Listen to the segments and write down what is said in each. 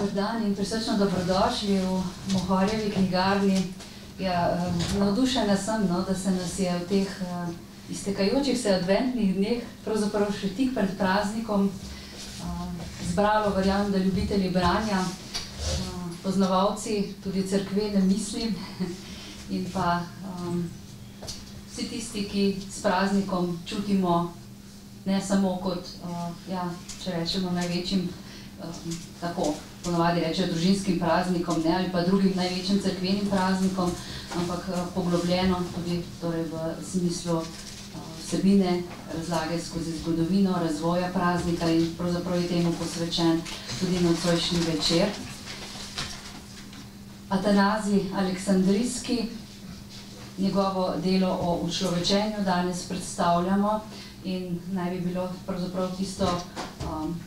Dober dan in prisrčno dobrodošli v Mohorjevi knjigarni. Navdušena sem, da se nas je v teh iztekajočih se adventnih dneh, pravzaprav še tik pred praznikom, zbralo, verjamem, da ljubitelji branja, poznavalci tudi cerkvene misli in pa vsi tisti, ki s praznikom čutimo ne samo kot, če rečemo, največjim, tako ponavadi rečejo družinskim praznikom, ali pa drugim največjim cerkvenim praznikom, ampak poglobljeno tudi v smislu vsebine, razlage skozi zgodovino, razvoja praznika in pravzaprav je temu posvečen tudi nocojšnji večer. Atanazij Aleksandrijski, njegovo delo o učlovečenju danes predstavljamo in naj bi bilo pravzaprav tisto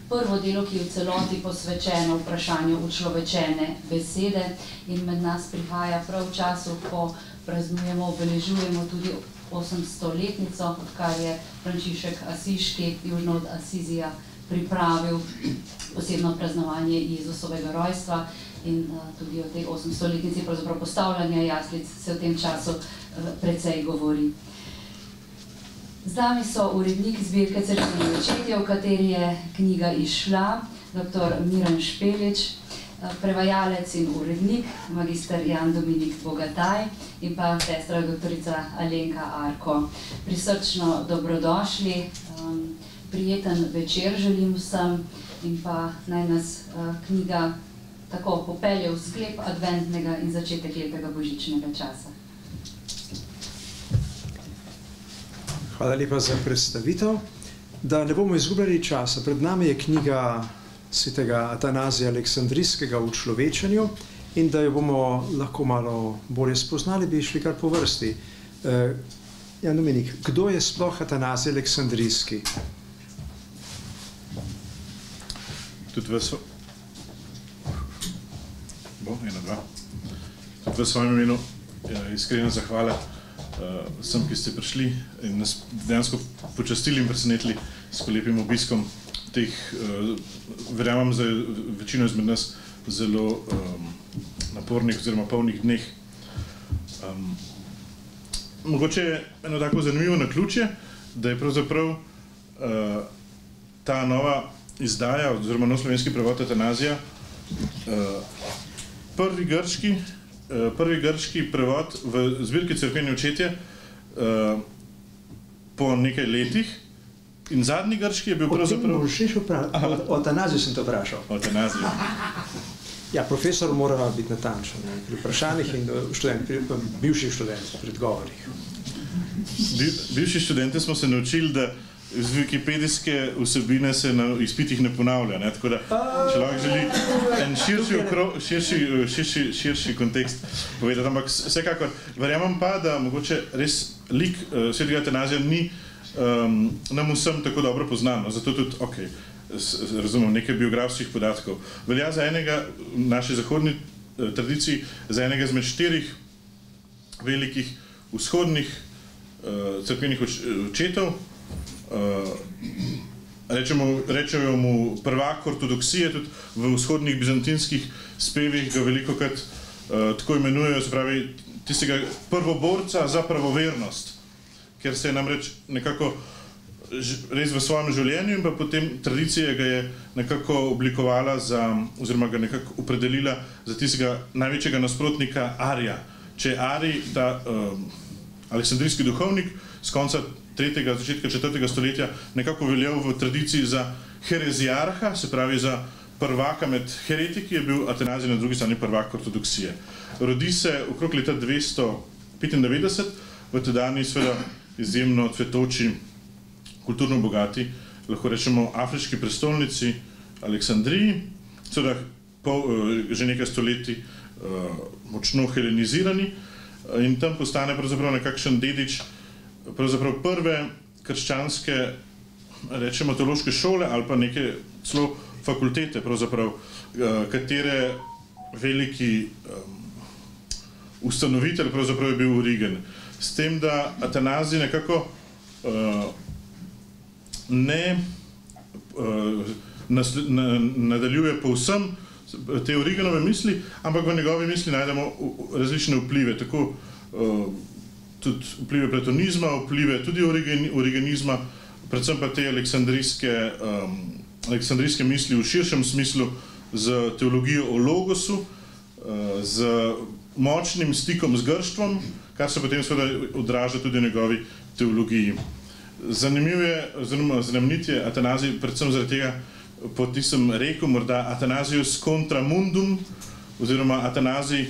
prvo delo, ki je v celoti posvečeno vprašanju učlovečene besede in med nas prihaja prav v času, ko praznujemo, obeležujemo tudi 800-letnico, odkar je Frančišek Asiški, južno od Asizija, pripravil posebno praznovanje Jezusovega rojstva in tudi o tej 800-letnici pravzaprav postavljanja jaslic se v tem času precej govori. Z nami so urednik zbirke Cerkveni očetje, v kateri je knjiga izšla, dr. Miran Špelič, prevajalec in urednik, magister Jan Dominik Bogataj in pa sestra doktorica Alenka Arko. Prisrčno dobrodošli, prijeten večer želim vsem in pa naj nas knjiga tako popelje v sklep adventnega in začetek lepega božičnega časa. Hvala lepa za predstavitev. Da ne bomo izgubljali časa, pred nami je knjiga svetega Atanazija Aleksandrijskega o učlovečenju in da jo bomo lahko malo bolje spoznali, bi šli kar po vrsti. Jan Dominik, kdo je sploh Atanazij Aleksandrijski? Tudi v svojem imenu iskrena zahvala vsem, ki ste prišli in nas dejansko počastili in presenetili s lepim obiskom teh, verjamem, za večino izmed nas zelo napornih oziroma polnih dneh. Mogoče je eno tako zanimivo naključje, da je pravzaprav ta nova izdaja oziroma nov slovenski prevod Atanazija prvi grški prevod v zbirki Cerkveni očetje po nekaj letih in zadnji grški je bil pravzaprav... O Atanaziju sem te vprašal. O Atanaziju. Ja, profesor mora biti natančen pri vprašanjih in bivših študentov pri odgovorih. Bivši študente smo se naučili, da z wikipedijske vsebine se na izpitih ne ponavlja, tako da človek želi en širši kontekst povedati, ampak vsekakor verjamem pa, da mogoče res lik svetega Atanazija ni nam vsem tako dobro poznan, zato tudi, razumem, nekaj biografskih podatkov. Velja za enega v naši zahodni tradiciji, za enega izmed 4 velikih vzhodnih cerkvenih očetov. Rečejo mu prvak ortodoksije, tudi v vzhodnih bizantinskih spevih ga velikokrat tako imenujejo, se pravi tistega prvoborca za pravovernost, ker se je namreč nekako res v svojem življenju in pa potem tradicija ga je nekako oblikovala oziroma ga nekako opredelila za tistega največjega nasprotnika Arija. Če je Arij, ta aleksandrijski duhovnik, z konca 3. začetka 4. stoletja nekako veljal v tradiciji za herezijarha, se pravi za prvaka med heretiki, je bil Atanazij na drugi strani prvak ortodoksije. Rodi se okrog leta 295 v tedajni seveda izjemno cvetoči, kulturno bogati, lahko rečemo afriški prestolnici Aleksandriji, seveda že nekaj stoletij močno helenizirani in tam postane pravzaprav nekakšen dedič pravzaprav prve krščanske, rečemo, teološke šole ali pa neke celo fakultete, pravzaprav, katere veliki ustanovitelj pravzaprav je bil Origen. S tem, da Atanazij nekako ne nadaljuje povsem te Origenove misli, ampak v njegovi misli najdemo različne vplive, tako tudi vplive platonizma, vplive tudi origenizma, predvsem pa te aleksandrijske misli v širšem smislu z teologijo o logosu, z močnim stikom z grštvom, kar se potem seveda odraža tudi v njegovi teologiji. Znamenit je Atanazij predvsem zaradi tega, po tistem reku, morda Atanazius contra mundum, oziroma Atanazij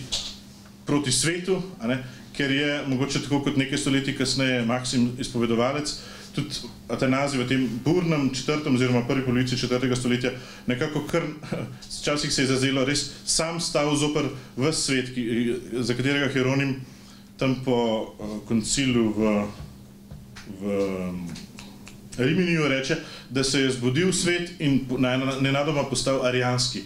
proti svetu, ker je mogoče tako kot nekaj stoletij kasneje Maksim izpovedovalec, tudi Atanazij v tem burnem 4. oziroma prvi polovici 4. stoletja nekako kar, včasih se je zazelo res sam stav zoper ves svet, za katerega Hieronim tam po koncilu v Riminiju reče, da se je zbudil svet in nenadoma postal arijanski.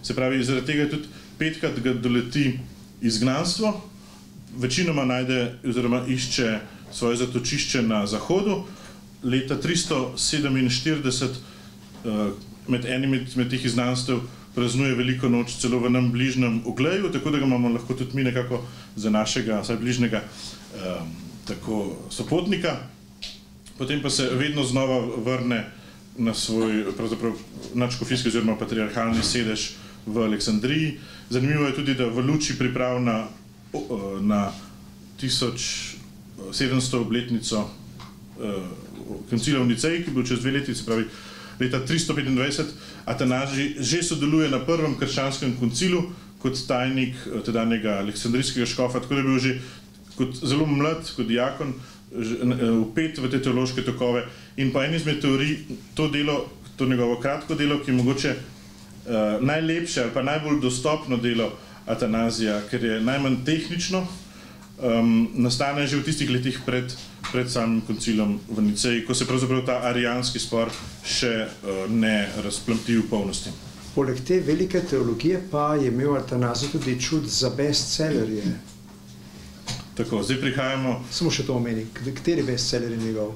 Se pravi, zaradi tega tudi petkrat ga doleti izgnanstvo, večinoma najde oziroma išče svoje zatočišče na zahodu. Leta 347 med enim med teh izgnanstev praznuje veliko noč celo v nam bližnjem Ugleju, tako da ga imamo lahko tudi mi nekako za našega vsaj bližnjega tako sopotnika. Potem pa se vedno znova vrne na svoj pravzaprav nadškofijski oziroma patriarhalni sedež v Aleksandriji. Zanimivo je tudi, da v luči priprav na 1700 obletnico koncila v Niceji, ki je bil čez 2 leti, se pravi leta 325, Atanazij že sodeluje na prvem krščanskem koncilu kot tajnik tedanjega aleksandrijskega škofa, tako da je bil že kot zelo mlad, kot diakon, vpet v te teološke tokove. In po eni izmed teorij to njegovo kratko delo, ki je mogoče najlepše ali pa najbolj dostopno delo Atanazija, ker je najmanj tehnično, nastane že v tistih letih pred samim koncilom v Niceji, ko se pravzaprav ta arijanski spor še ne razplamti v polnosti. Poleg te velike teologije pa je imel Atanazij tudi čut za bestsellerje. Tako, zdaj prihajamo... Samo še to omeni, kateri bestseller je njegov?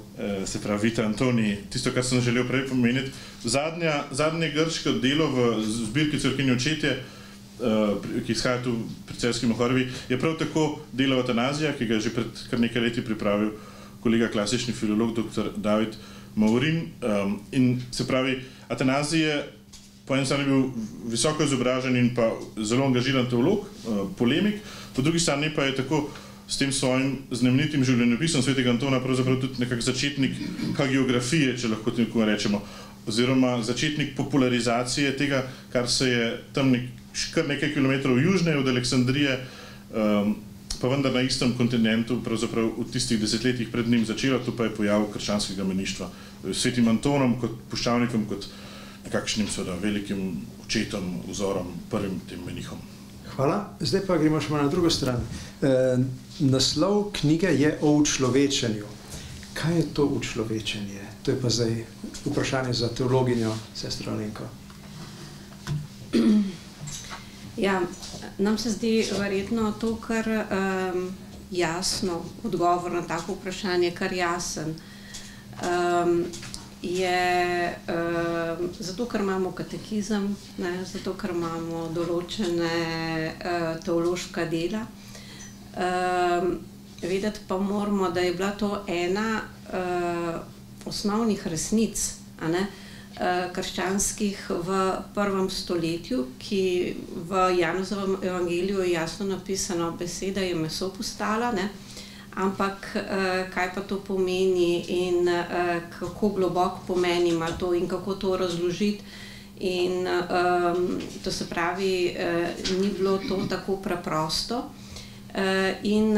Se pravi, Vita Antonii, tisto, kar sem želel prej pomeniti. Zadnje grško delo v zbirki Cerkveni očetje, ki izhaja tu pri Celjski Mohorjevi, je prav tako delo Atanazija, ki ga je že pred kar nekaj leti pripravil kolega klasični filolog dr. David Maurin. In se pravi, Atanazij je po eni strani bil visoko izobražen in pa zelo angažiran teolog, polemik, po drugi strani pa je tako s tem svojim znamenitim življenjepisom svetega Antona pravzaprav tudi nekak začetnik hagiografije, če lahko tako rečemo, oziroma začetnik popularizacije tega, kar se je tam kar nekaj kilometrov južneje od Aleksandrije, pa vendar na istem kontinentu, pravzaprav v tistih desetletjih pred njim začelo, to pa je pojav krščanskega meništva. Svetim Antonom kot puščavnikom, kot nekakšnim seveda velikim očetom, vzorom, prvim tem menihom. Hvala. Zdaj pa gremo še malo na drugo stran. Naslov knjige je o učlovečenju. Kaj je to učlovečenje? To je pa zdaj vprašanje za teologinjo, sestro Alenko. Ja, nam se zdi verjetno to kar jasno, odgovor na tako vprašanje, kar jasen. Je zato, ker imamo katekizem, zato, ker imamo določene teološka dela. Vedeti pa moramo, da je bila to ena osnovnih resnic krščanskih v 1. stoletju, ki v Janezovem evangeliju je jasno napisano, beseda je meso postala, ampak kaj pa to pomeni in kako globok pomen ima to in kako to razložiti. In to se pravi, ni bilo to tako preprosto. In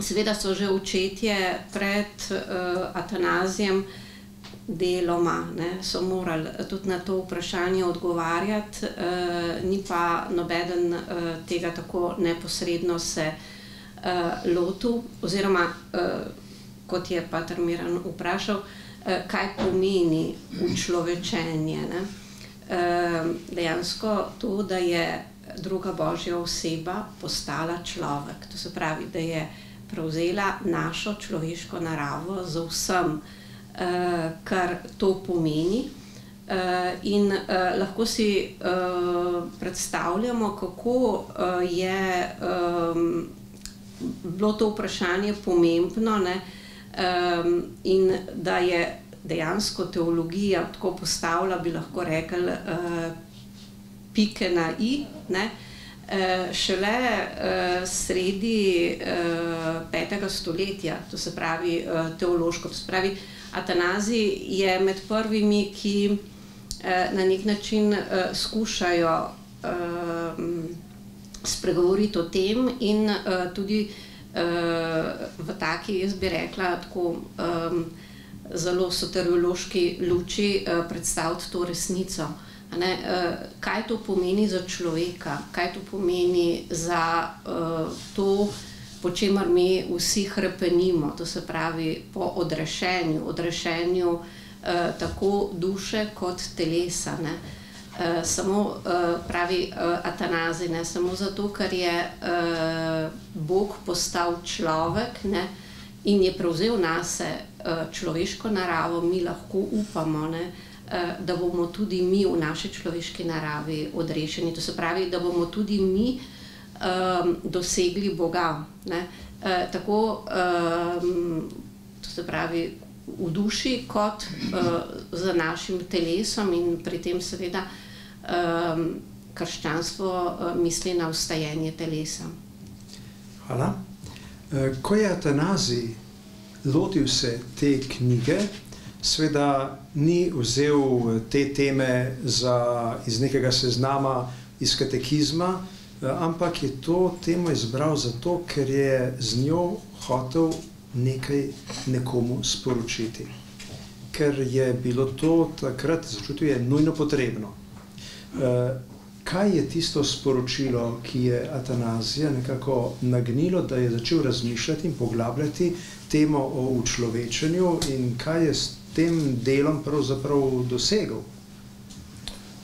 seveda so že očetje pred Atanazijem deloma so morali tudi na to vprašanje odgovarjati, ni pa nobeden tega tako neposredno se lotil, oziroma kot je pater Miran vprašal, kaj pomeni učlovečenje. Dejansko to, da je druga božja oseba postala človek. To se pravi, da je prevzela našo človeško naravo z vsem, kar to pomeni. In lahko si predstavljamo, kako je bilo to vprašanje pomembno, ne? In da je dejansko teologija tako postavila, bi lahko rekli, pike na i, ne? Šele sredi 5. stoletja, to se pravi teološko, to se pravi Atanazij je med prvimi, ki na nek način skušajo spregovoriti o tem in tudi v taki, jaz bi rekla, tako zelo soteriološki luči predstaviti to resnico. Kaj to pomeni za človeka, kaj to pomeni za to, po čemer mi vsi hrepenimo, to se pravi po odrešenju tako duše kot telesa. Samo pravi Atanazij, samo zato, ker je Bog postal človek in je prevzel nase človeško naravo, mi lahko upamo, da bomo tudi mi v naši človeški naravi odrešeni. To se pravi, da bomo tudi mi dosegli Boga. Tako, to se pravi, v duši kot z našim telesom in pri tem seveda krščanstvo misli na vstajenje telesa. Hvala. Ko je Atanazij lotil se te knjige, seveda ni vzel te teme iz nekega seznama, iz katekizma, ampak je to temo izbral zato, ker je z njo hotel nekaj nekomu sporočiti. Ker je bilo to takrat, začutil je, nujno potrebno. Kaj je tisto sporočilo, ki je Atanazija nekako nagnilo, da je začel razmišljati in poglabljati temo o učlovečenju in kaj je s tem delom pravzaprav dosegel?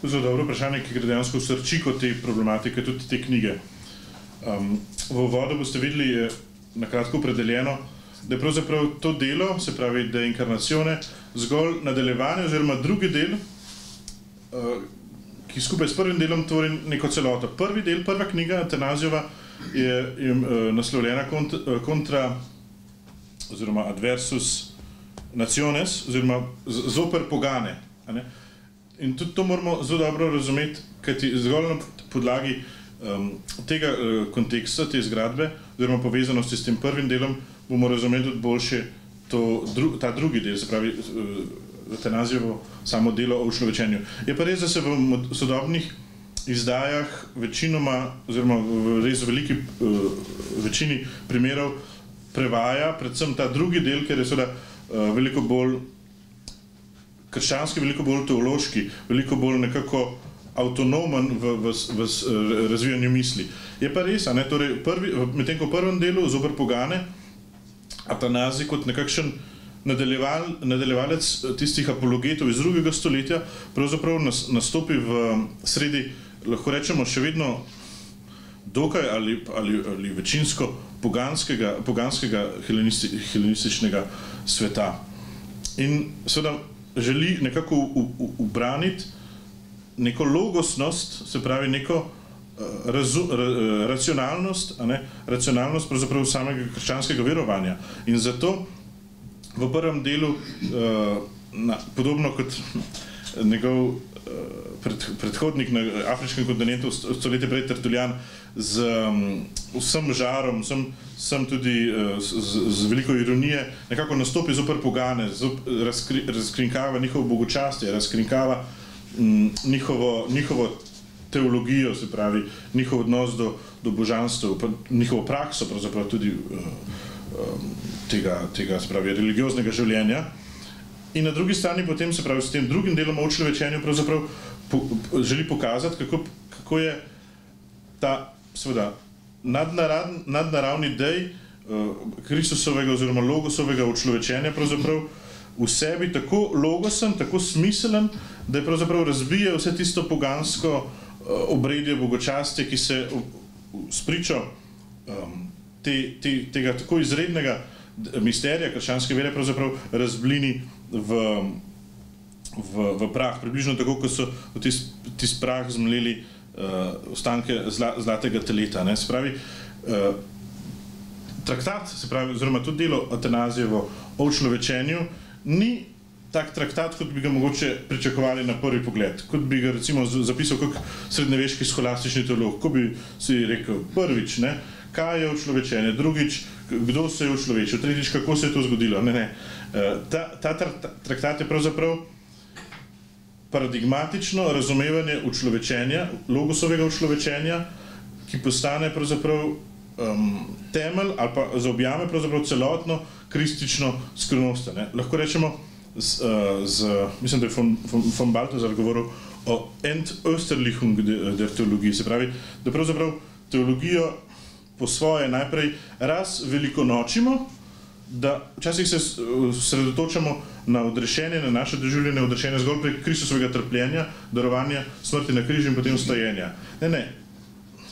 To je zelo dobro vprašanje, ki gre dejansko v srčiko te problematike, tudi te knjige. V uvodu boste videli, je nakratko opredeljeno, da je pravzaprav to delo, se pravi deinkarnacione, zgolj nadaljevanje oziroma drugi del, ki skupaj s prvim delom tvori neko celoto. Prvi del, prva knjiga Atanazijeva je naslovljena kontra oziroma adversus nationes oziroma zoper pogane. In tudi to moramo zelo dobro razumeti, kajti zgolj na podlagi tega konteksta, te zgradbe oziroma povezanosti s tem prvim delom bomo razumeli tudi boljše ta drugi del, se pravi Atanazijevo samo delo o učlovečenju. Je pa res, da se v sodobnih izdajah večinoma, oziroma v res veliki večini primerov prevaja predvsem ta drugi del, ker je seveda veliko bolj krščanski, veliko bolj teološki, veliko bolj nekako avtonomen v razvijanju misli. Je pa res, torej medtem ko v prvem delu zoper pogane Atanazij kot nekakšen nadaljevalec tistih apologetov iz 2. stoletja pravzaprav nastopi v sredi, lahko rečemo, še vedno dokaj ali večinsko poganskega helenističnega sveta. In seveda želi nekako ubraniti neko logosnost, se pravi neko racionalnost, racionalnost pravzaprav samega krščanskega verovanja. In zato v prvem delu, podobno kot njegov predhodnik na afriškem kontinentu, stoletje prej Tertullian, z vsem žarom, vsem tudi z veliko ironije, nekako nastopi zoper pogane, razkrinkava njihovo bogočastje, razkrinkava njihovo teologijo, se pravi, njihov odnos do božanstev, njihovo prakso, pravzaprav tudi tega, se pravi, religioznega življenja. In na drugi strani potem, se pravi, s tem drugim delom o učlovečenju pravzaprav želi pokazati, kako je ta, seveda, nadnaravni dej Kristusovega oziroma logosovega učlovečenja pravzaprav v sebi tako logosen, tako smiselen, da je pravzaprav razbije vse tisto pogansko obredje bogočastja, ki se spričo tega tako izrednega misterija krščanske vere pravzaprav razblini v prah, približno tako, kot so v tisti prah zmleli ostanke zlatega teleta. Se pravi, traktat, se pravi, oziroma tudi delo Atanazijevo o človečenju, ni tak traktat, kot bi ga mogoče pričakovali na prvi pogled. Kot bi ga recimo zapisal kak srednjeveški scholastični teolog, ko bi si rekel prvič, kaj je učlovečenje, drugič, kdo se je učlovečil, tretjič, kako se je to zgodilo. Ta traktat je pravzaprav paradigmatično razumevanje učlovečenja, logosovega učlovečenja, ki postane pravzaprav temelj ali pa zaobjame pravzaprav celotno kristično skrivnost. Lahko rečemo, mislim, da je von Balthasar govoril o Entösterlichung der Theologie, se pravi, da pravzaprav teologijo po svoje najprej razvelikonočimo, da včasih se sredotočamo na odrešenje, na naše doživljanje odrešenja zgolj prek Kristusovega trpljenja, darovanja, smrti na križu in potem vstajenja. Ne.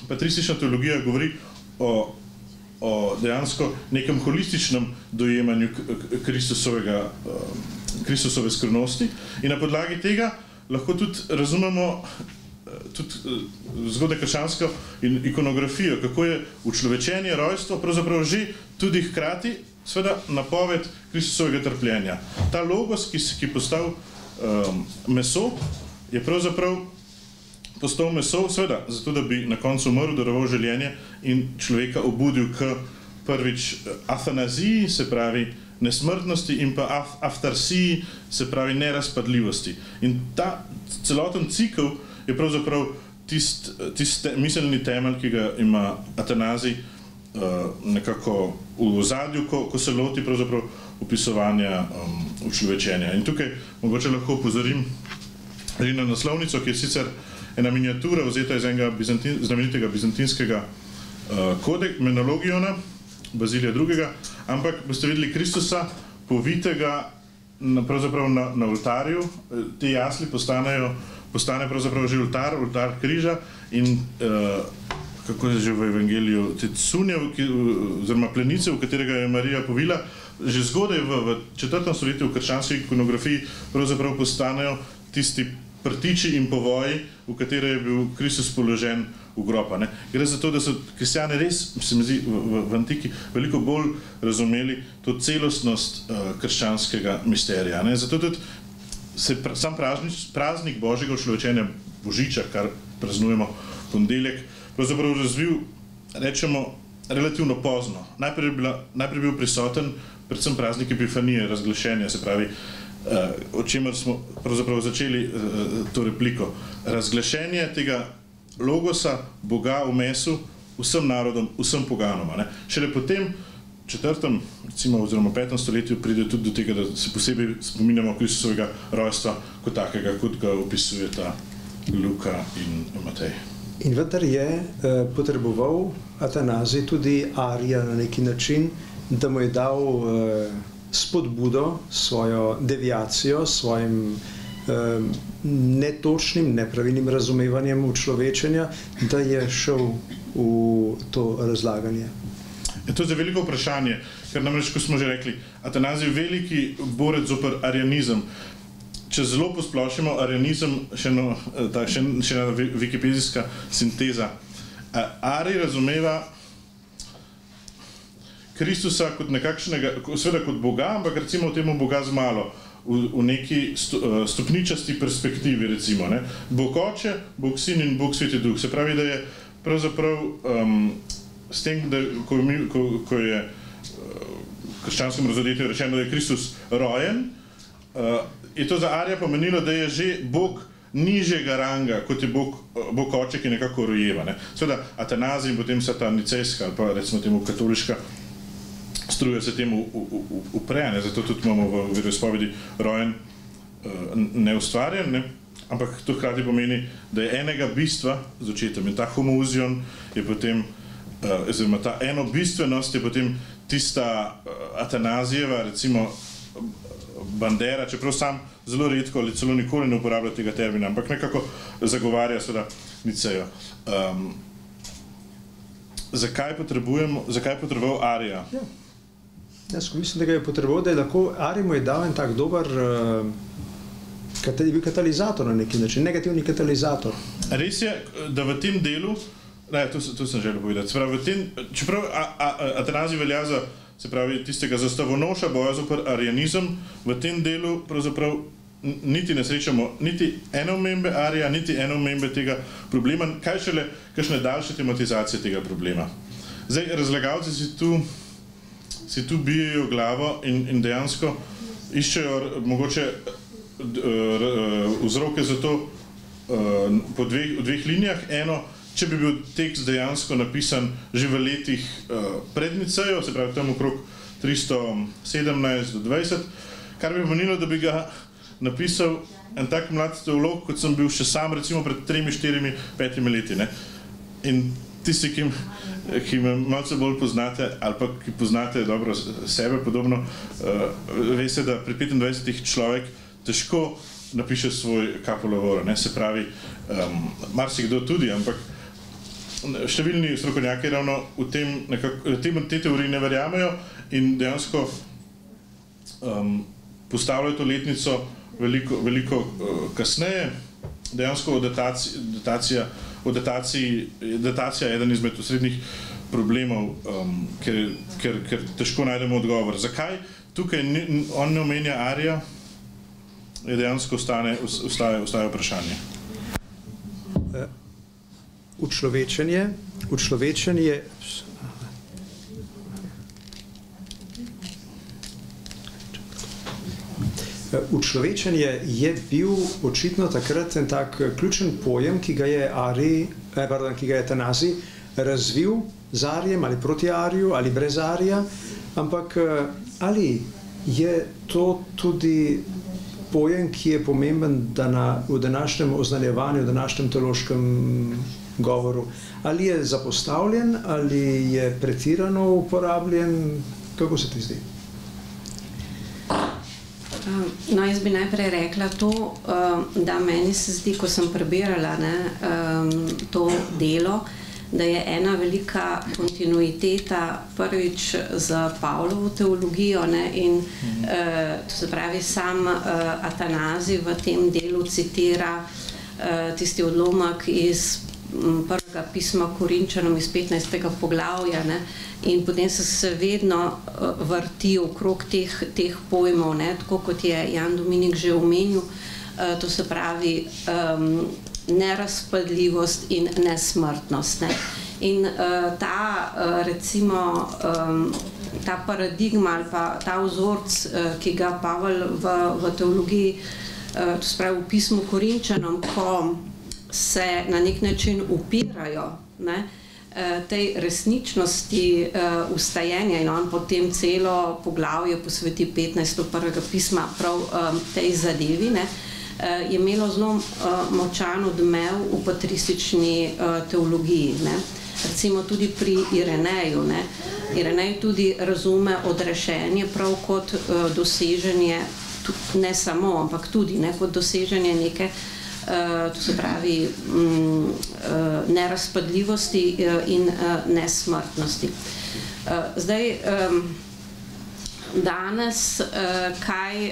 Patristična teologija govori o dejansko nekem holističnem dojemanju Kristusove skrivnosti in na podlagi tega lahko tudi razumemo zgodaj krščansko ikonografijo, kako je učlovečenje, rojstvo pravzaprav že tudi hkrati seveda napoved Kristusovega trpljenja. Ta logos, ki postal meso, je pravzaprav postal meso, seveda, zato da bi na koncu umrl, daroval življenje in človeka obudil k prvič atanaziji, se pravi nesmrtnosti, in pa aftarsiji, se pravi nerazpadljivosti. In ta celoten cikel je pravzaprav tisti miselni temelj, ki ga ima Atanazij nekako v ozadju, ko se loti pravzaprav opisovanja učlovečenja. In tukaj mogoče lahko opozorim na naslovnico, ki je sicer ena miniatura vzeta iz enega znamenitega bizantinskega menologiona, Bazilija II., ampak boste videli Kristusa povitega pravzaprav na oltarju. Te jasli postane pravzaprav že oltar križa in kako je že v evangeliju, te cunje, oziroma plenice, v katerega je Marija povila, že zgodaj v 4. stoletju v krščanski ikonografiji pravzaprav postanejo tisti prtiči in povoji, v katere je bil Kristus položen v grob. Gre za to, da so kristjani res, se mi zdi, v antiki veliko bolj razumeli to celostnost krščanskega misterija. Zato tudi se sam praznik Božjega učlovečenja Božiča, kar praznujemo ponedeljek, pravzaprav razvil, rečemo, relativno pozno. Najprej bil prisoten predvsem praznik Epifanije, razglašenja, se pravi, o čemer smo pravzaprav začeli to repliko. Razglašenje tega logosa Boga v mesu vsem narodom, vsem poganom. Šele potem v 4. oziroma 5. stoletju pride tudi do tega, da se posebej spominjamo Kristusovega rojstva kot takega, kot ga opisujeta Luka in Matej. In vendar je potreboval Atanazij tudi Arija na neki način, da mu je dal spodbudo, svojo deviacijo, svojim netočnim, nepravilnim razumevanjem učlovečenja, da je šel v to razlaganje. To je veliko vprašanje, ker namreč, ko smo že rekli, Atanazij je veliki borec zoper arianizem. Če zelo posplošimo arianizem, še ena wikipedijska sinteza. Arij razumeva Kristusa kot nekakšnega, seveda kot Boga, ampak recimo temu Boga z malo, v neki stopničasti perspektivi, recimo. Bog Oče, Bog Sin in Bog Sveti Duh. Se pravi, da je pravzaprav s tem, ko je krščanskem razodetju rečeno, da je Kristus rojen, je to za Arija pomenilo, da je že Bog nižjega ranga, kot je Bog Oče, ki nekako rojeva. Seveda Atanazij in potem vsa ta nicejska ali pa recimo temu katoliška struja se temu upre, zato tudi imamo v veroizpovedi rojen neustvarjen, ampak to hkrati pomeni, da je enega bistva z očetom in ta homoousion je potem, oziroma ta enobistvenost je potem tista Atanazijeva, recimo bandera, čeprav sam zelo redko ali celo nikoli ne uporablja tega termina, ampak nekako zagovarja seveda Nicejo. Zakaj je potreboval Arija? Jaz mislim, da ga je potreboval, da je lahko Arij mu je dal en tak dober je bil katalizator na neki način, negativni katalizator. Res je, da v tem delu, to sem želel povedati, se pravi, čeprav Atanazij velja za, se pravi, tistega zastavonoša boja zoper arianizem, v tem delu pravzaprav niti ne srečamo niti ene omembe arija, niti ene omembe tega problema, kaj šele kakšne daljše tematizacije tega problema. Zdaj, razlagalci si tu bijejo glavo in dejansko iščejo mogoče vzroke za to v dveh linijah. Eno, če bi bil tekst dejansko napisan že v letih pred Nicejo, se pravi tam okrog 317 do 20, kar bi pomenilo, da bi ga napisal en tak mlad teolog, kot sem bil še sam, recimo pred 3, 4, 5 leti. Ne? In tisti, ki me malce bolj poznate, ali pa ki poznate dobro sebe podobno, veste, da pri 25 človek težko napiše svoj kapolavor, ne? Se pravi, marsikdo tudi, ampak številni strokovnjaki ravno v te teorije ne verjamejo in dejansko postavljajo to letnico veliko kasneje. Dejansko datacija je eden izmed osrednjih problemov, ker težko najdemo odgovor. Zakaj tukaj on ne omenja arija, je dejansko ostaje vprašanje. Učlovečenje je bil očitno takrat en tak ključen pojem, ki ga je Atanazij razvil z arijem ali proti ariju ali brez arija, ampak ali je to tudi pojem, ki je pomemben v današnjem oznanjevanju, v današnjem teološkem govoru? Ali je zapostavljen, ali je pretirano uporabljen? Kako se ti zdi? No, jaz bi najprej rekla to, da meni se zdi, ko sem prebirala to delo, da je ena velika kontinuiteta prvič z Pavlovo teologijo in to se pravi sam Atanazij v tem delu citira tisti odlomek iz prvega pisma Korinčanom iz 15. poglavja in potem se vedno vrti okrog teh pojmov, tako kot je Jan Dominik že omenil, to se pravi nerazpadljivost in nesmrtnost. In recimo ta paradigma ali pa ta vzorc, ki ga Pavel v teologiji, to se pravi v pismu Korinčanom, ko se na nek način upirajo tej resničnosti vstajenja in on potem celo poglavje posveti 15. prvega pisma prav tej zadevi, je imelo zelo močan odmev v patristični teologiji. Recimo tudi pri Ireneju. Irenej tudi razume odrešenje prav kot doseženje, ne samo, ampak tudi kot doseženje neke, to se pravi, nerazpadljivosti in nesmrtnosti. Zdaj, danes, kaj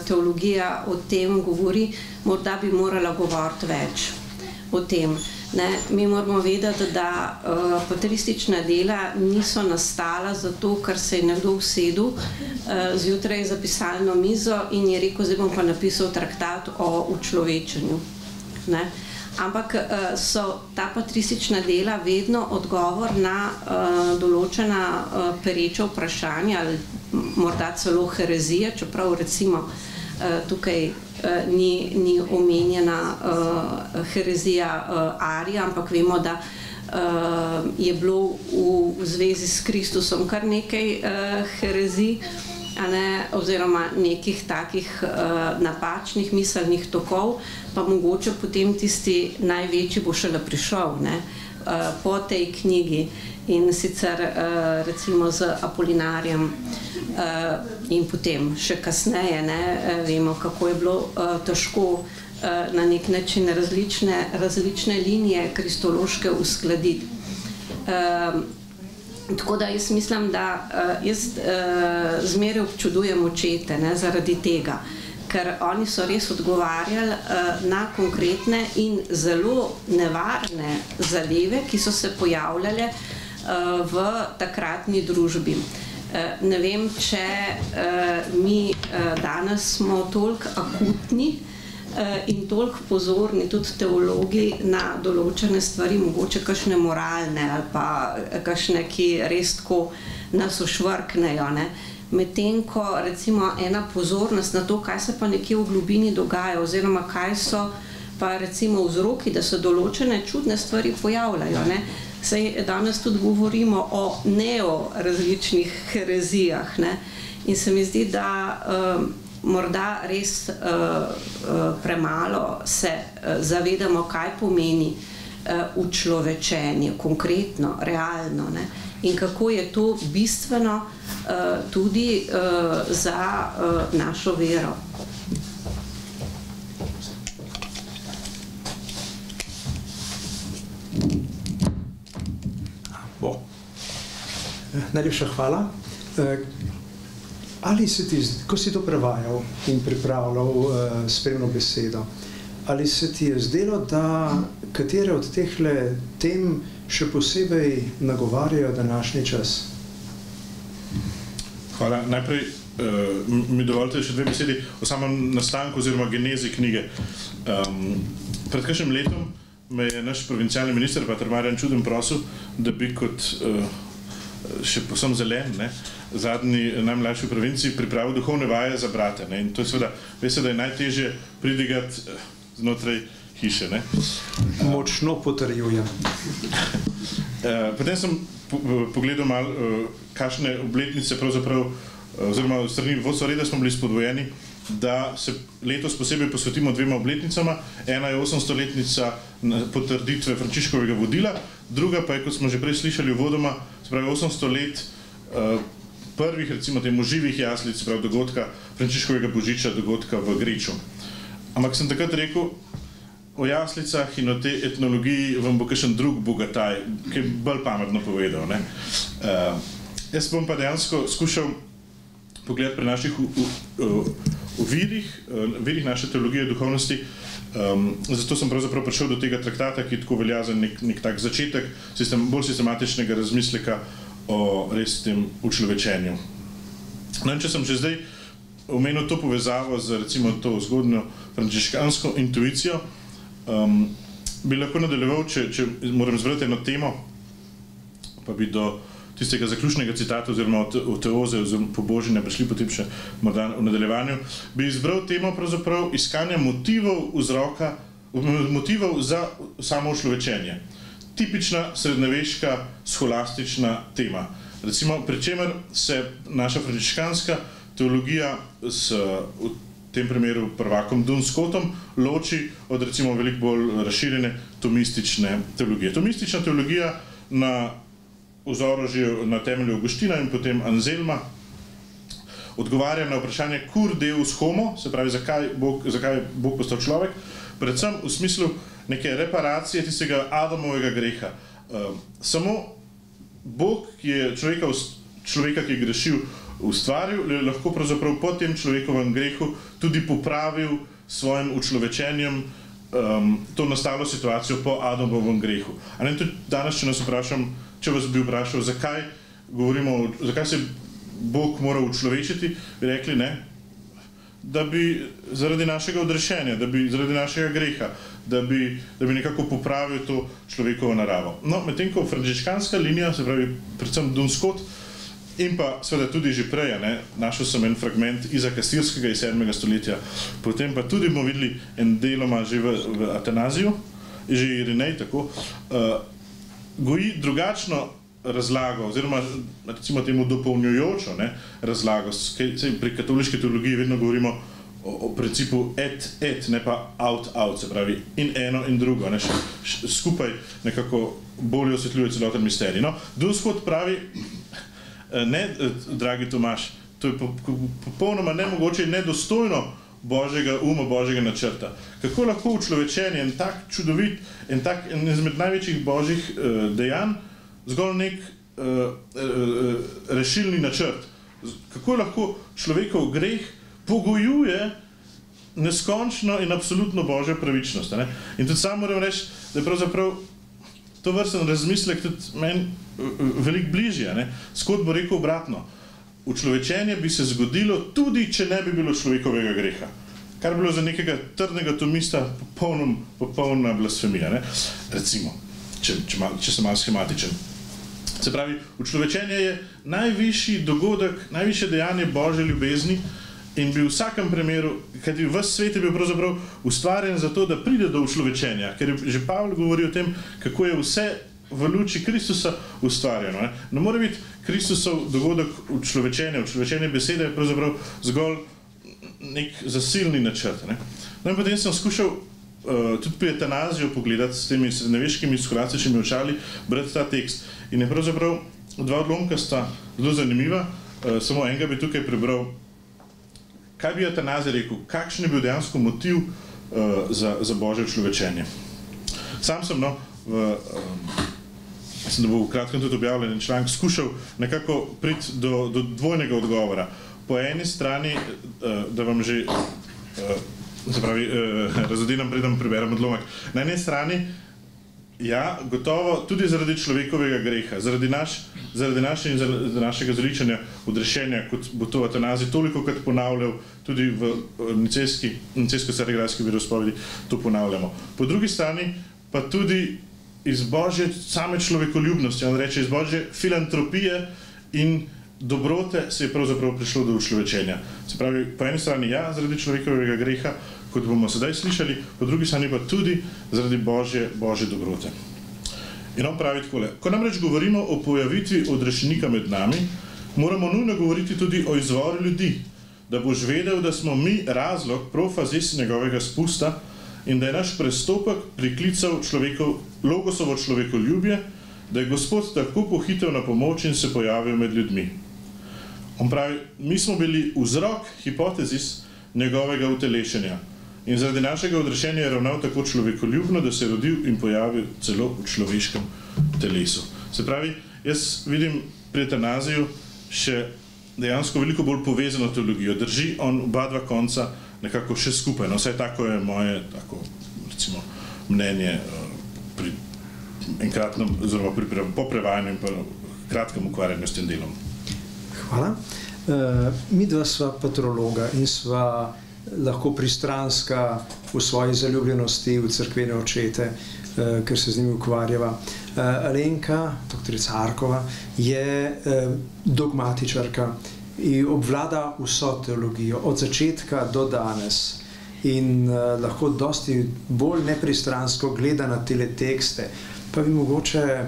teologija o tem govori, morda bi morala govoriti več o tem. Mi moramo vedeti, da patristična dela niso nastala zato, ker se je nekdo usedel zjutraj za pisalno mizo in je rekel, zdaj bom pa napisal traktat o učlovečenju. Ampak so ta patristična dela vedno odgovor na določena pereča vprašanja ali morda celo herezije, čeprav recimo tukaj ni omenjena herezija arija, ampak vemo, da je bilo v zvezi s Kristusom kar nekaj herezij, oziroma nekih takih napačnih miselnih tokov, pa mogoče potem tisti največji bo šele prišel po tej knjigi in sicer recimo z Apolinarjem in potem še kasneje vemo, kako je bilo težko na nek način različne linije kristološke uskladiti. Tako da jaz mislim, da jaz zmeraj občudujem očete zaradi tega, ker oni so res odgovarjali na konkretne in zelo nevarne zadeve, ki so se pojavljale v takratni družbi. Ne vem, če mi danes smo toliko akutni in toliko pozorni, tudi teologi, na določene stvari, mogoče kakšne moralne ali pa kakšne, ki res tako nas ošvrknejo, ne. Medtem ko recimo ena pozornost na to, kaj se pa nekje v globini dogaja, oziroma kaj so pa recimo vzroki, da se določene čudne stvari pojavljajo, ne. Saj danes tudi govorimo o različnih herezijah, ne? In se mi zdi, da morda res premalo se zavedamo, kaj pomeni učlovečenje, konkretno, realno, ne? In kako je to bistveno tudi za našo vero. Najlepša hvala. Ali se ti, ko si to prevajal in pripravljal spremno besedo, ali se ti je zdelo, da katere od tehle tem še posebej nagovarjajo današnji čas? Hvala. Najprej mi dovolite še 2 besedi o samem nastanku oziroma genezi knjige. Pred kakšnim letom me je naš provincialni minister, pater Marjan Čuden, prosil, da bi kot še povsem zelen, ne, zadnji najmlajši v provinciji pripravil duhovne vaje za brate. Ne. In to je seveda, veste, da je najtežje pridigati znotraj hiše. Ne. Močno potrjujem. Potem sem pogledal malo, kakšne obletnice pravzaprav, oziroma v strani vodstva reda smo bili spodbojeni, da se letos posebej posvetimo 2 obletnicama. Ena je 800-letnica potrditve Frančiškovega vodila, druga pa je, kot smo že prej slišali uvodoma, se pravi 800 let prvih, recimo temu živih jaslic, se pravi dogodka Frančiškovega božiča, dogodka v Greču. Ampak sem takrat rekel, o jaslicah in o tej etnologiji vam bo kakšen drug bogataj, ki je bolj pametno povedal, ne. Jaz bom pa dejansko skušal pogledati pri naših virih naše teologije duhovnosti, zato sem pravzaprav prišel do tega traktata, ki tako velja za nek tak začetek bolj sistematičnega razmisleka o res tem učlovečenju. No in če sem že zdaj omenil to povezavo z recimo to zgodnjo frančiškansko intuicijo, bi lahko nadaljeval, če moram izbrati eno temo, pa bi do tistega zaključnega citata oziroma od teoze oziroma pobožanja prišli potem še morda v nadaljevanju, bi izbral temo pravzaprav iskanja motivov za samo učlovečenje. Tipična srednjeveška scholastična tema. Recimo, pri čemer se naša frančiškanska teologija v tem primeru prvakom Dunscotom loči od recimo veliko bolj razširjene tomistične teologije. Tomistična teologija na vzoru že na temelju Avguština in potem Anselma odgovarja na vprašanje cur deus homo, se pravi, zakaj je Bog postal človek, predvsem v smislu neke reparacije tistega Adamovega greha. Samo Bog, ki je človeka, ki je grešil, ustvaril, je lahko pravzaprav po tem človekovem grehu tudi popravil svojim učlovečenjem to nastalo situacijo po Adamovem grehu. A ne, tudi danes, če nas vprašam, če vas bi vprašal, zakaj se Bog mora učlovečiti, bi rekli ne, da bi zaradi našega odrešenja, da bi zaradi našega greha, da bi nekako popravil to človekovo naravo. No, medtem ko frančiškanska linija, se pravi predvsem Dunscot, in pa seveda tudi že prej, našel sem en fragment Izaka Sirskega iz 7. stoletja, potem pa tudi bomo videli en deloma že v Atanaziju, že Irinej, tako, goji drugačno razlago, oziroma recimo temu dopolnjujočo razlago. Pri katoliški teologiji vedno govorimo o principu et, ne pa out, se pravi in eno in drugo, skupaj nekako bolje osvetljuje celoten misterij. No, Dunscot pravi, ne, dragi Tomaž, to je popolnoma nemogoče in nedostojno Božjega uma, Božjega načrta. Kako lahko učlovečenje, en tak čudovit, en izmed največjih božjih dejanj, zgolj nek rešilni načrt. Kako lahko človekov greh pogojuje neskončno in absolutno božjo pravičnost. Ne? In tudi sam moram reči, da je pravzaprav to vrsten razmislek tudi meni veliko bližje. Ne? Scott bo rekel obratno. Učlovečenje bi se zgodilo tudi, če ne bi bilo človekovega greha. Kar bi bilo za nekega trdnega tomista popolna blasfemija. Ne? Recimo, če sem malo schematičen. Se pravi, učlovečenje je najvišji dogodek, najvišje dejanje božje ljubezni in bi v vsakem primeru, kajti ves svet je bil pravzaprav ustvarjen za to, da pride do učlovečenja, ker je že Pavel govori o tem, kako je vse v luči Kristusa ustvarjeno. Ne more biti Kristusov dogodek učlovečenje besede je pravzaprav zgolj nek zasilni načrt. Ne? No in potem sem skušal tudi pri Atanazijo pogledati s temi srednjeveškimi skolastičnimi očali, brati ta tekst. In je pravzaprav dva odlomka sta zelo zanimiva, samo enega bi tukaj prebral. Kaj bi Atanazij rekel? Kakšen je bil dejansko motiv za božje človečenje? Sam sem, mislim, da bo v kratkem tudi objavljen članek, skušal nekako priti do dvojnega odgovora. Po eni strani, da vam že razodinam, predem preberem odlomek. Na eni strani, ja, gotovo, tudi zaradi človekovega greha, zaradi našega zveličanja, odrešenja, kot bo to Atanazij tolikokrat ponavljal, tudi v nicejsko-carigrajski veroizpovedi to ponavljamo. Po drugi strani pa tudi iz božje same človekoljubnosti, on reče, iz božje filantropije in dobrote se je pravzaprav prišlo do učlovečenja. Se pravi, po eni strani ja, zaradi človekovega greha, kot bomo sedaj slišali, po drugi strani pa tudi zaradi božje dobrote. In on pravi takole, ko namreč govorimo o pojavitvi odrešenika med nami, moramo nujno govoriti tudi o izvoru ljudi, da boš vedel, da smo mi razlog profazis njegovega spusta in da je naš prestopek priklical Logosovo človekoljubje, da je Gospod tako pohitev na pomoč in se pojavil med ljudmi. On pravi, mi smo bili vzrok hipotezis njegovega utelešenja in zaradi našega odrešenja je ravnal tako človekoljubno, da se je rodil in pojavil celo v človeškem telesu. Se pravi, jaz vidim pri Atanaziju še dejansko veliko bolj povezano teologijo. Drži on oba dva konca nekako še skupaj. No, vsaj tako je moje recimo, mnenje pri enkratnem, oziroma po prevajanju in pa kratkem ukvarjanju s tem delom. Hvala. Mi dva sva patrologa in sva lahko pristranska v svoji zaljubljenosti v cerkvene očete, ker se z njimi ukvarjava. Alenka, doktorica Arkova, je dogmatičarka in obvlada vso teologijo, od začetka do danes. In lahko dosti bolj nepristransko gleda na tele tekste. Pa bi mogoče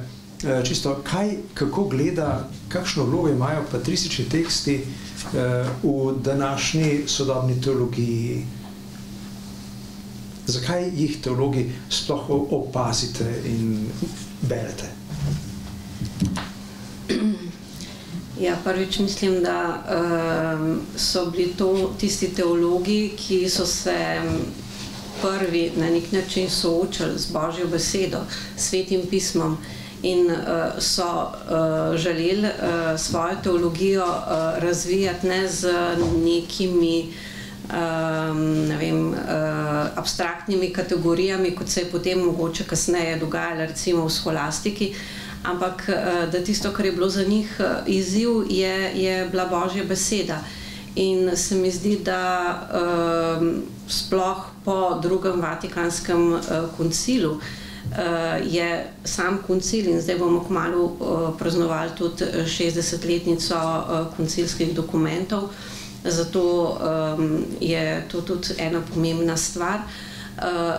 čisto, kako gleda, kakšno vlogo imajo patristični teksti v današnji sodobni teologiji? Zakaj jih teologi sploh opazite in berete? Ja, prvič mislim, da so bili to tisti teologi, ki so se prvi na nek način soočali z Božjo besedo, svetim pismom in so želeli svojo teologijo razvijati ne z nekimi abstraktnimi kategorijami, kot se je potem mogoče kasneje dogajalo recimo v skolastiki, ampak da tisto, kar je bilo za njih izziv, je bila Božja beseda. In se mi zdi, da sploh po drugem Vatikanskem koncilu je sam koncil, in zdaj bomo kmalu praznovali tudi 60-letnico koncilskih dokumentov, zato je to tudi ena pomembna stvar,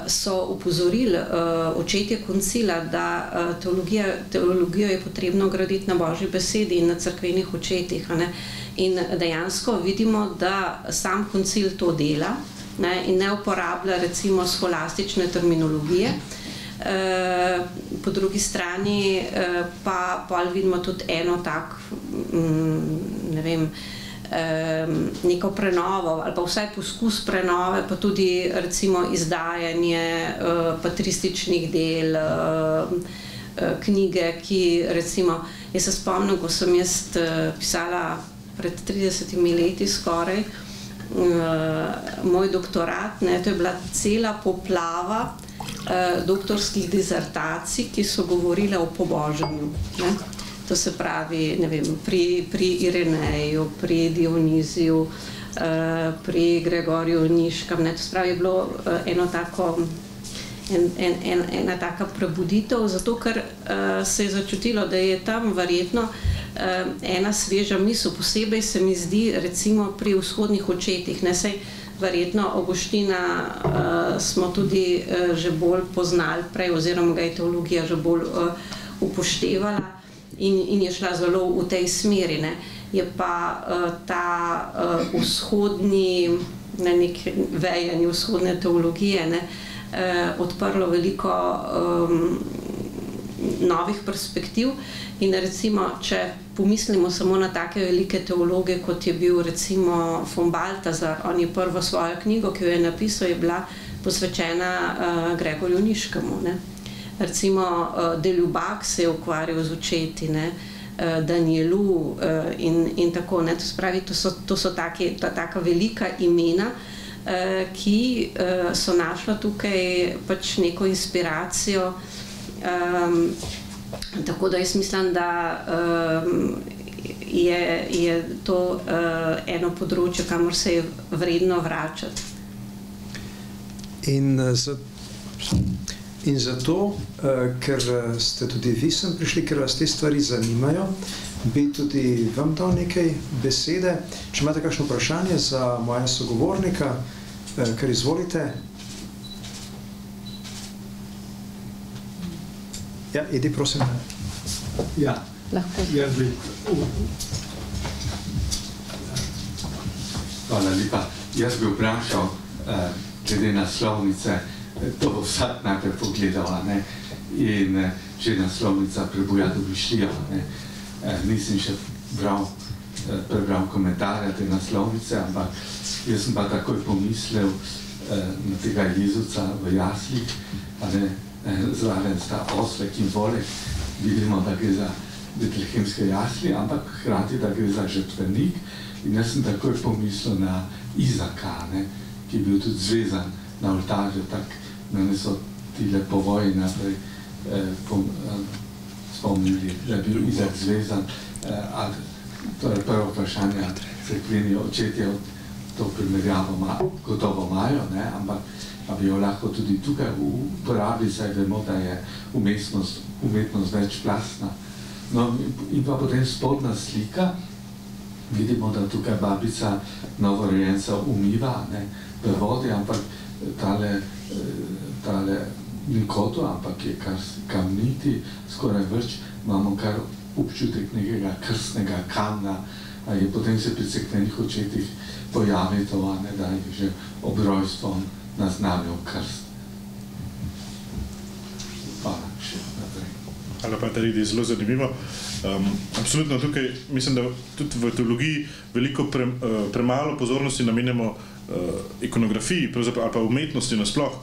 so upozorili očetje koncila, da teologijo je potrebno graditi na Božji besedi in na cerkvenih očetih. In dejansko vidimo, da sam koncil to dela in ne uporablja recimo scholastične terminologije. Po drugi strani pa vidimo tudi eno tak, ne vem, neko prenovo ali pa vsaj poskus prenove, pa tudi recimo izdajanje patrističnih del, knjige, ki recimo, jaz se spomnim, ko sem jaz pisala pred 30 leti skoraj, moj doktorat, ne, to je bila cela poplava doktorskih dizertacij, ki so govorile o pobožanju. Ne. To se pravi, ne vem, pri Ireneju, pri Dioniziju, pri Gregoriju Niškem, ne, to se pravi, je bilo ena taka prebuditev, zato ker se je začutilo, da je tam verjetno ena sveža misel, posebej se mi zdi recimo pri vzhodnih očetih, ne, saj verjetno Avguština smo tudi že bolj poznali prej, oziroma ga je teologija že bolj upoštevala in je šla zelo v tej smeri, ne. Je pa ta vzhodni, nek vejanje vzhodne teologije, ne, odprlo veliko novih perspektiv in recimo, če pomislimo samo na take velike teologe, kot je bil recimo von Balthasar, on je prvo svojo knjigo, ki jo je napisal, je bila posvečena Gregorju Niškemu, ne. Recimo de Lubac se je ukvarjal z očeti, ne, Danielu in tako, ne. To se pravi, to so taka velika imena, ki so našla tukaj pač neko inspiracijo. Tako da jaz mislim, da je to eno področje, kamor se je vredno vračati. In zato, ker ste tudi vi sem prišli, ker vas te stvari zanimajo, bi tudi vam dal nekaj besede. Če imate kakšno vprašanje za moja sogovornika, kar izvolite. Ja, idi, prosim. Ja, jaz bi... Hvala lepa. Jaz bi vprašal, glede naslovnice, to bo vsak najprej pogledal, ne? In že naslovnica prebuja domišljijo, ne? Nisem še prebral komentarja te naslovnice, ampak jaz sem pa takoj pomislil na tega Jezusa v jaslih, zraven sta oslek in volek, vidimo, da gre za betlehemske jasli, ampak hkrati, da gre za žrtvenik. In jaz sem takoj pomislil na Izaka, ne, ki je bil tudi zvezan na oltarju, tako mene so tile po vojni naprej spomnili, da je bil Izak zvezan. To je prvo vprašanje, cerkveni očetje to primerjavo gotovo imajo, ne, ampak pa bi jo lahko tudi tukaj uporabili, saj vemo, da je umetnost večplastna. No, in pa potem spodnja slika, vidimo, da tukaj babica novorojenca umiva, ne, v vodi, ampak tale ni koto, ampak je kar kamniti, skoraj vrč, imamo kar občutek nekega krstnega kamna, je potem se pri cerkvenih očetih pojavi to, ne, da je že ob rojstvom naznanil krst. Hvala, še naprej. Hvala, pater Ridi, zelo zanimivo. Absolutno tukaj, mislim, da tudi v teologiji veliko premalo pozornosti namenjamo ikonografiji, ali pa umetnosti nasploh.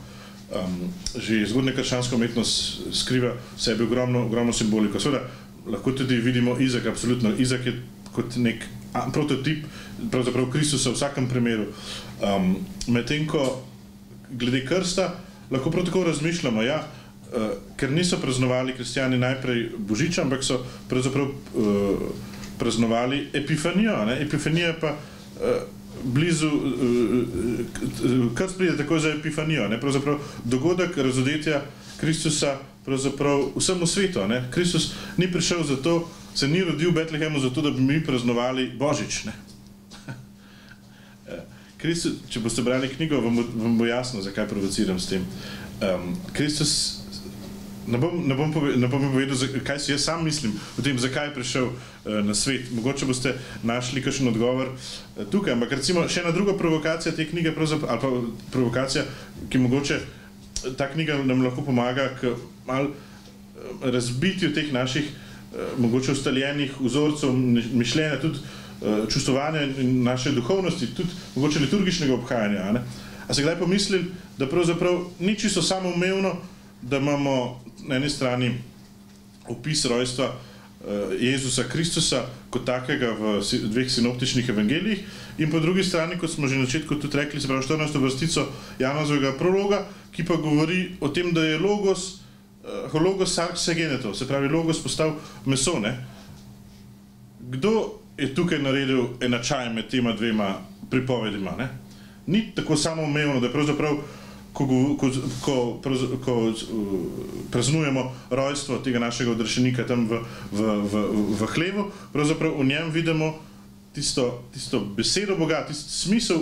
Že zgodnja krščanska umetnost skriva v sebi ogromno simboliko. Seveda, lahko tudi vidimo Izaka, absolutno. Izak je kot nek prototip, pravzaprav Kristusa v vsakem primeru. Medtem ko glede krsta, lahko prav tako razmišljamo, ja, ker niso praznovali kristjani najprej Božiča, ampak so pravzaprav praznovali Epifanijo. Epifanija pa blizu, krst pride tako za Epifanijo, pravzaprav dogodek razodetja Kristusa pravzaprav vsemu svetu. Kristus ni prišel zato, se ni rodil v Betlehemu zato, da bi mi praznovali Božič. Kristus, če boste brali knjigo, vam bo jasno, zakaj provociram s tem. Kristus, ne bom povedal, kaj si jaz sam mislim o tem, zakaj je prišel na svet. Mogoče boste našli kakšen odgovor tukaj, ampak recimo še ena druga provokacija te knjige, ali pa provokacija, ki mogoče ta knjiga nam lahko pomaga k malo razbitju teh naših mogoče ustaljenih vzorcev mišljenja, tudi čustvovanja in naše duhovnosti, tudi mogoče liturgičnega obhajanja. A se kdaj pomislili, da pravzaprav ni čisto samoumevno, da imamo na eni strani opis rojstva Jezusa Kristusa kot takega v dveh sinoptičnih evangelijih in po drugi strani, kot smo že na začetku tudi rekli, se pravi 14. vrstico Janozovega prologa, ki pa govori o tem, da je logos sarx geneto, se pravi logos postal meso, ne? Kdo je tukaj naredil enačaj med tema dvema pripovedima, ne? Ni tako samoumevno, da pravzaprav ko praznujemo rojstvo tega našega odrešenika tam v hlevu, pravzaprav v njem vidimo tisto besedo Boga, tisti smisel,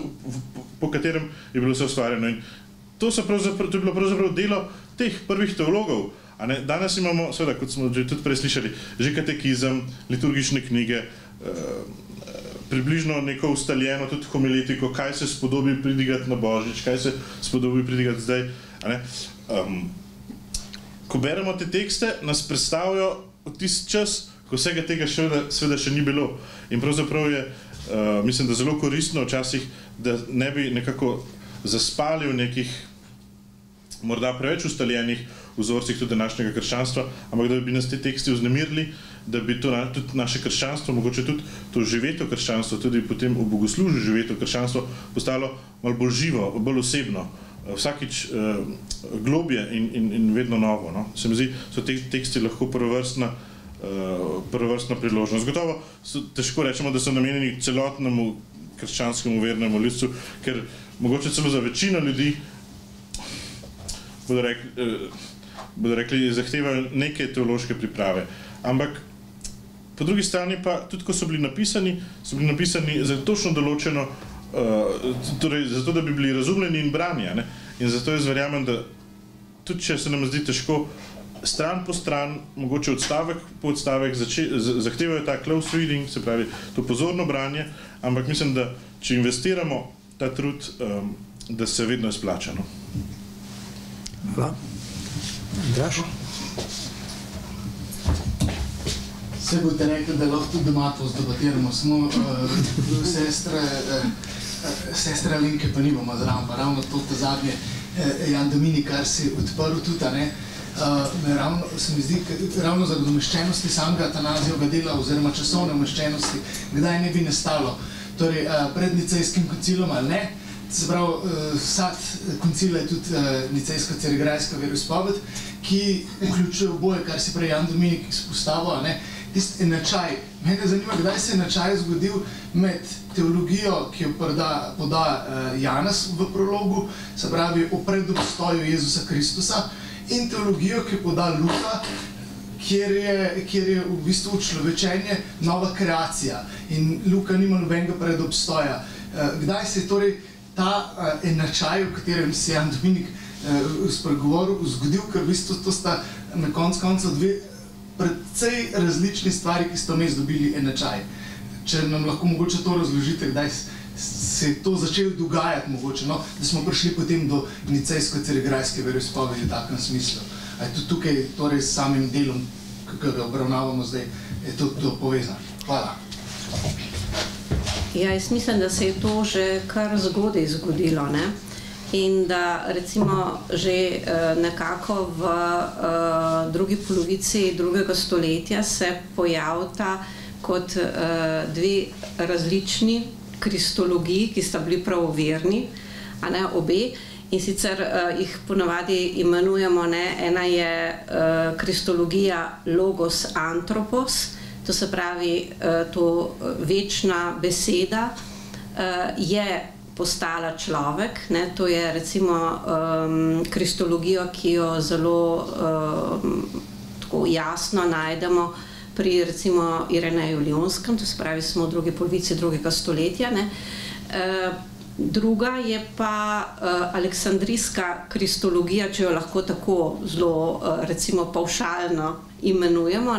po katerem je bilo vse ustvarjeno. In to je bilo pravzaprav delo teh prvih teologov. Danes imamo, seveda, kot smo že tudi prej slišali, že katekizem, liturgične knjige, približno neko ustaljeno tudi homiletiko, kaj se spodobi pridigati na Božič, kaj se spodobi pridigati zdaj. Ko beremo te tekste, nas predstavijo v tisti čas, ko vsega tega seveda še ni bilo. In pravzaprav je, mislim, da zelo koristno včasih, da ne bi nekako zaspali v nekih morda preveč ustaljenih vzorcih tudi današnjega krščanstva, ampak da bi nas te teksti vznemirili, da bi to tudi naše krščanstvo, mogoče tudi to živeto krščanstvo, tudi potem v bogoslužju živeto krščanstvo postalo malo bolj živo, bolj osebno, vsakič globje in vedno novo. No? Se mi zdi, so te teksti lahko prvovrstna priložnost. Gotovo težko rečemo, da so namenjeni celotnemu krščanskemu vernemu ljudstvu, ker mogoče celo za večino ljudi bodo rekli, zahtevajo neke teološke priprave. Ampak po drugi strani pa, tudi ko so bili napisani za točno določeno, torej zato, da bi bili razumljeni in brani. In zato jaz verjamem, da tudi če se nam zdi težko, stran po stran, mogoče odstavek po odstavek, zahtevajo ta close reading, se pravi to pozorno branje, ampak mislim, da če investiramo ta trud, da se vedno izplača. No? Hvala. Andraž? Vse boste rekli, da lahko tudi doma to zdebatiramo, samo sestre Alenke pa nimamo zraven, pa ravno to zadnje Jan Dominik, kar si odprl tudi, se mi zdi, ravno zaradi umeščenosti samega Atanazijevega dela oziroma časovne umeščenosti, kdaj ne bi nastalo, torej pred Nicejskim koncilom ali ne. Se pravi, vsad koncila je tudi nicejska carigrajska veroizpoved, ki vključuje oboje, kar si prej Jan Dominik izpostavil, tisti enačaj. Mene zanima, kdaj se je enačaj zgodil med teologijo, ki jo poda Janez v prologu, se pravi o predobstoju Jezusa Kristusa, in teologijo, ki jo poda Luka, kjer je v bistvu človečenje nova kreacija. In Luka nima nobenega predobstoja. Kdaj se je torej ta enačaj, o katerem si Jan Dominik spregovoril, zgodil, ker v bistvu to sta na koncu dve predvsej različni stvari, ki sta vmes dobili enačaj. Če nam lahko mogoče to razložite, kdaj se je to začelo dogajati mogoče, no, da smo prišli potem do nicejsko-carigrajske veroizpovedi v takem smislu. A je tudi tukaj, torej s samim delom, ki ga obravnavamo zdaj, je to povezano? Hvala. Ja, jaz mislim, da se je to že kar zgodaj zgodilo, ne? In da recimo že nekako v drugi polovici 2. stoletja se pojavita kot dve različni kristologiji, ki sta bili pravoverni, obe, in sicer jih ponavadi imenujemo, ena je kristologija logos antropos, to se pravi, to večna beseda je postala človek, to je recimo kristologijo, ki jo zelo tako jasno najdemo pri recimo Ireneju Lionskem, to se pravi, smo v drugi polovici 2. stoletja. Druga je pa aleksandrijska kristologija, če jo lahko tako zelo recimo pavšalno imenujemo,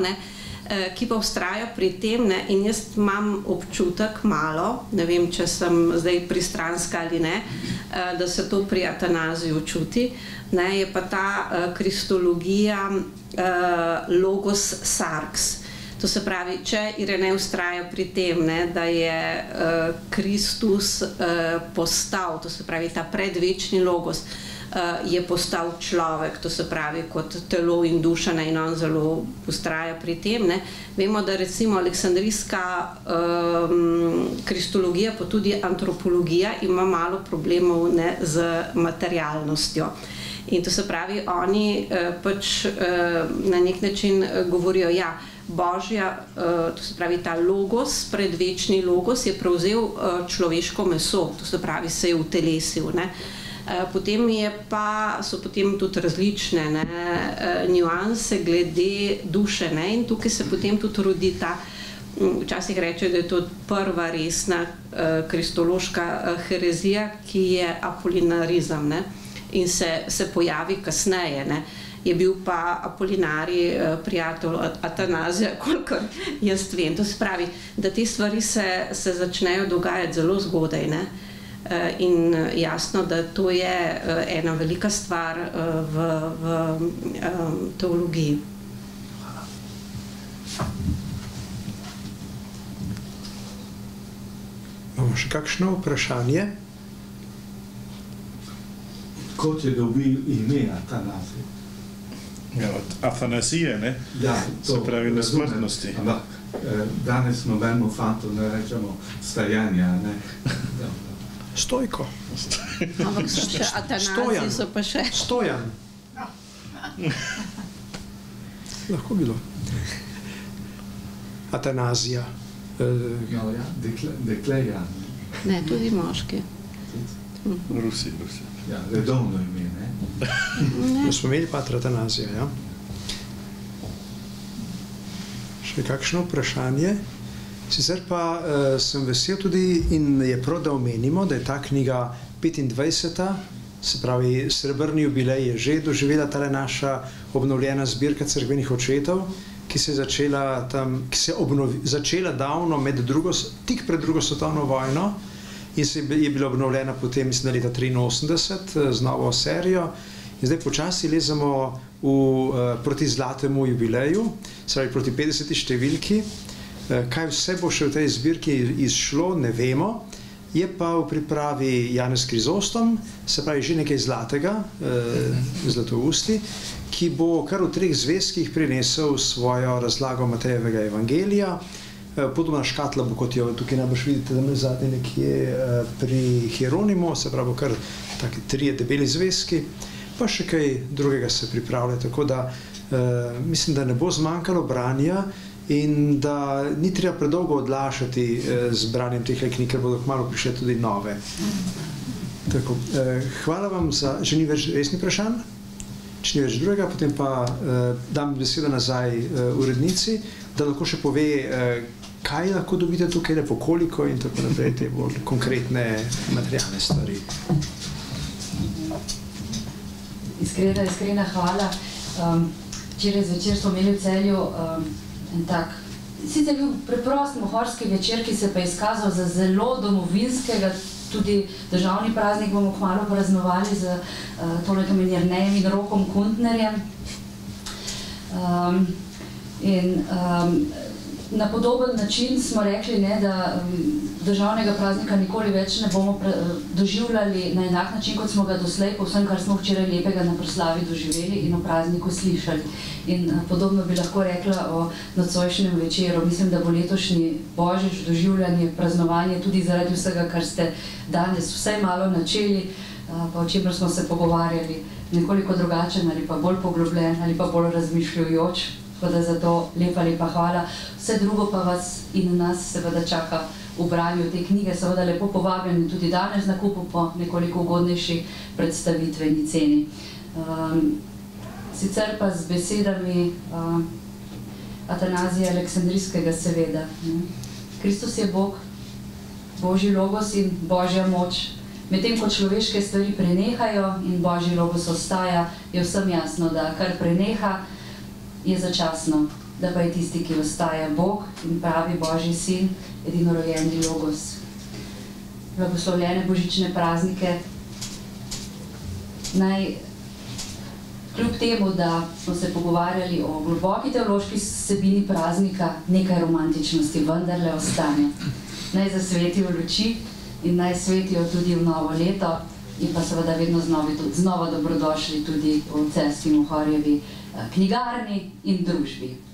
ki pa vztraja pri tem, in jaz imam občutek malo, ne vem, če sem zdaj pristranska ali ne, da se to pri Atanaziju čuti, je pa ta kristologija logos sarx. To se pravi, če Irenej vztraja pri tem, da je Kristus postal, to se pravi ta predvečni logos, je postal človek, to se pravi kot telo in duša, in on zelo vztraja pri tem. Ne. Vemo, da recimo aleksandrijska kristologija, pa tudi antropologija ima malo problemov, ne, z materialnostjo. In to se pravi, oni pač na nek način govorijo, ja, Božja, to se pravi ta logos, predvečni logos je prevzel človeško meso, to se pravi se je utelesil, ne. Potem so potem tudi različne, ne, niuanse glede duše, ne, in tukaj se potem tudi rodi ta, včasih reče, da je to prva resna kristološka herezija, ki je apolinarizem, ne, in se pojavi kasneje, ne. Je bil pa Apolinarij prijatelj Atanazija, kolikor jaz vem. To se pravi, da te stvari se začnejo dogajati zelo zgodaj, ne. In jasno, da to je ena velika stvar v teologiji. Imamo še kakšno vprašanje? Kot je dobil ime Atanazij? Ja, od Atanazije, ne? Ja, se pravi nesmrtnosti. Ampak danes nobenemu fantu ne rečemo stajenja, ne? Stojko. Ampak so še Atanaziji, so pa še... Stojan. Lahko bilo. Atanazija. No ja, dekleja. Ne, tudi moški. Rusi. Ja, redovno ime, ne? Smo imeli patra Atanazija, ja. Še kakšno vprašanje? Sicer pa sem vesel tudi in je prav, da omenimo, da je ta knjiga 25. Se pravi, srebrni jubilej je že doživela tale naša obnovljena zbirka cerkvenih očetov, ki se je začela davno tik pred drugo svetovno vojno in je bila obnovljena potem, mislim, leta 1983 z novo serijo. In zdaj počasi lezemo proti zlatemu jubileju, se pravi proti 50. številki. Kaj vse bo še v tej zbirki izšlo, ne vemo. Je pa v pripravi Janez Krizostom, se pravi že nekaj zlatega, zlatousti, ki bo kar v 3 zvezkih prinesel svojo razlago Matejevega evangelija. Podobna škatla bo, kot jo tukaj najbrž vidite, tam zadnje nekje pri Hieronimu, se pravi kar taki 3 debeli zvezki, pa še kaj drugega se pripravlja, tako da mislim, da ne bo zmanjkalo branja in da ni treba predolgo odlašati z branjem teh knjig, ker bodo kmalu prišle tudi nove. Tako, hvala vam za... Že ni več resnih vprašanj? Če ni več drugega, potem pa dam besedo nazaj urednici, da lahko še pove, kaj lahko dobite tukaj, po koliko in tako naprej, te bolj konkretne materialne stvari. Iskrena hvala. Včeraj zvečer smo imeli v Celju en tak, sicer bil preprost mohorski večer, ki se pa je izkazal za zelo domovinskega, tudi državni praznik bomo kmalu praznovali z Tonetom in Jernejem in Rokom Kuntnerjem. Na podoben način smo rekli, ne, da državnega praznika nikoli več ne bomo doživljali na enak način, kot smo ga doslej, po vsem, kar smo včeraj lepega na proslavi doživeli in o prazniku slišali. In podobno bi lahko rekla o nocojšnjem večeru. Mislim, da bo letošnji božič, doživljanje, praznovanje tudi zaradi vsega, kar ste danes vsaj malo načeli, pa o čemer smo se pogovarjali, nekoliko drugačen ali pa bolj poglobljen ali pa bolj razmišljujoč. Tako da za to lepa hvala. Vse drugo pa vas in nas seveda čaka v branju te knjige, seveda lepo povabljeni tudi danes na kupu po nekoliko ugodnejši predstavitveni ceni. Sicer pa z besedami Atanazija Aleksandrijskega seveda. Kristus je Bog, Božji logos in Božja moč. Medtem ko človeške stvari prenehajo in Božji logos ostaja, je vsem jasno, da kar preneha, je začasno, da pa je tisti, ki ostaja Bog in pravi Božji sin, edinorojeni logos. Blagoslovljene božične praznike. Naj, kljub temu, da smo se pogovarjali o globoki teološki vsebini praznika, nekaj romantičnosti vendarle ostane. Naj zasvetijo luči in naj svetijo tudi v novo leto. in pa seveda vedno znova dobrodošli tudi v Celjski Mohorjevi knjigarni in družbi.